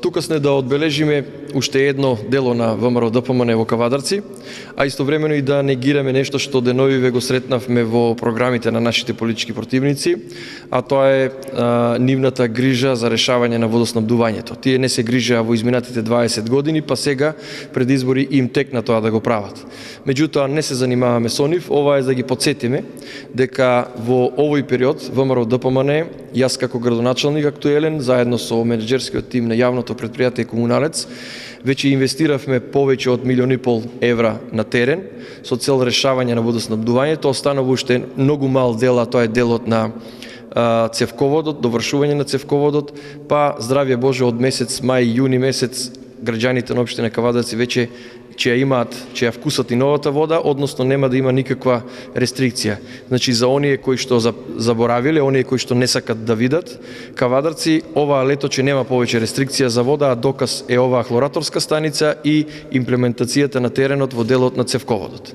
Тука сме да одбележиме уште едно дело на ВМРО ДПМН во Кавадарци, а истовремено и да негираме нешто што деновиве го сретнавме во програмите на нашите политички противници, а тоа е нивната грижа за решавање на водоснабдувањето. Тие не се грижаа во изминатите 20 години, па сега пред избори им текна тоа да го прават. Меѓутоа не се занимаваме со нив, ова е да ги потсетиме дека во овој период ВМРО ДПМН, јас како градоначалник актуелен, заедно со менеджерскиот тим на јавното предпријатие Комуналец, веќе инвестиравме повеќе од 1,5 милиони евра на терен со цел решавање на водоснабдувањето. Останува уште многу мал дел, а тоа е делот на цевководот, довршување на цевководот, па здравје Боже од месец мај, јуни месец граѓаните на општина Кавадарци веќе ќе ја вкусат и новата вода, односно нема да има никаква рестрикција. Значи за оние кои што заборавиле, оние кои што не сакат да видат, Кавадарци оваа лето ќе нема повеќе рестрикција за вода, а доказ е оваа хлораторска станица и имплементацијата на теренот во делот на цевководот.